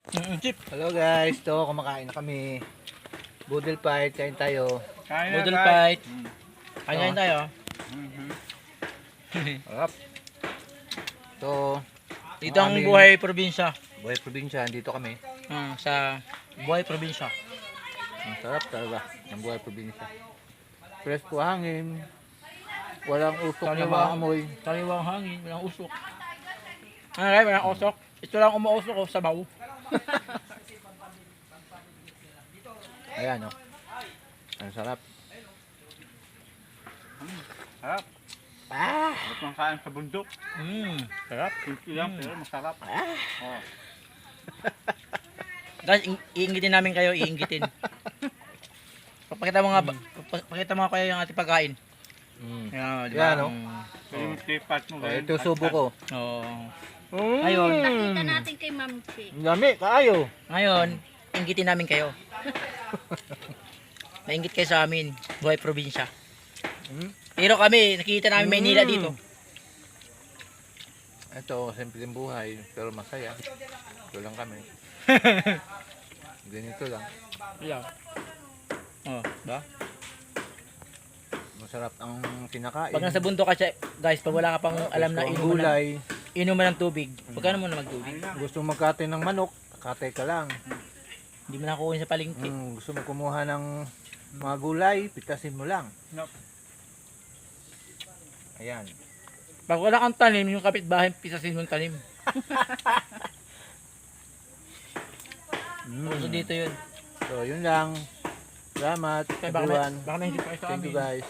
Chip. Hello guys, to kumakain na kami. Boodle fight, kain tayo. Kain na, Noodle guys. fight. Kain tayo. Mhm. Harap. So, Dito ang aming buhay probinsya. buhay probinsya, dito kami. Sa buhay probinsya. Ang sarap talaga ng buhay probinsya. Fresh po hangin. Walang usok na Sariwa. maamoy. Sariwang hangin, walang usok. Ano rin, walang usok. Ito lang umuusok o sabaw. Ayan, oh. Ang sarap. Sarap. Ah! Sarap ng kain sa bundok. Sarap. Simple lang, pero masarap. Oh. Guys, iingitin namin kayo, iingitin. Pakita mo nga, pakita mo nga kayo yung ating pagkain. Ayan, di ba? Yan, no? Pero yung tipat mo, Oh, ito yung subo ko. Oo. Ayun. Pakita natin kay Ma'am Chi. Ang dami, kaayo. Ngayon, inggitin namin kayo. Nainggit kayo sa amin, buhay probinsya. Pero kami, nakikita namin Maynila dito. Ito, simpleng buhay, pero masaya. Ito lang kami. Ganito lang. Yeah. Oh, ba? Masarap ang kinakain. Pag nasa bundok ka siya, guys, pag wala ka pang alam na Gusto ang inuman gulay. inuman ng tubig, pagka naman na magtubig. Gusto magkate ng manok, kate ka lang. Hindi mo nakukuha sa palengke. Gusto mo kumuha ng mga gulay, pitasin mo lang. Nope. Ayan. Pag wala kang tanim, yung kapitbahay, pisasin mo yung tanim. So dito yun. So, yun lang. Salamat, Kaya everyone. baka nahinggit pa kayo sa Thank you amin. guys.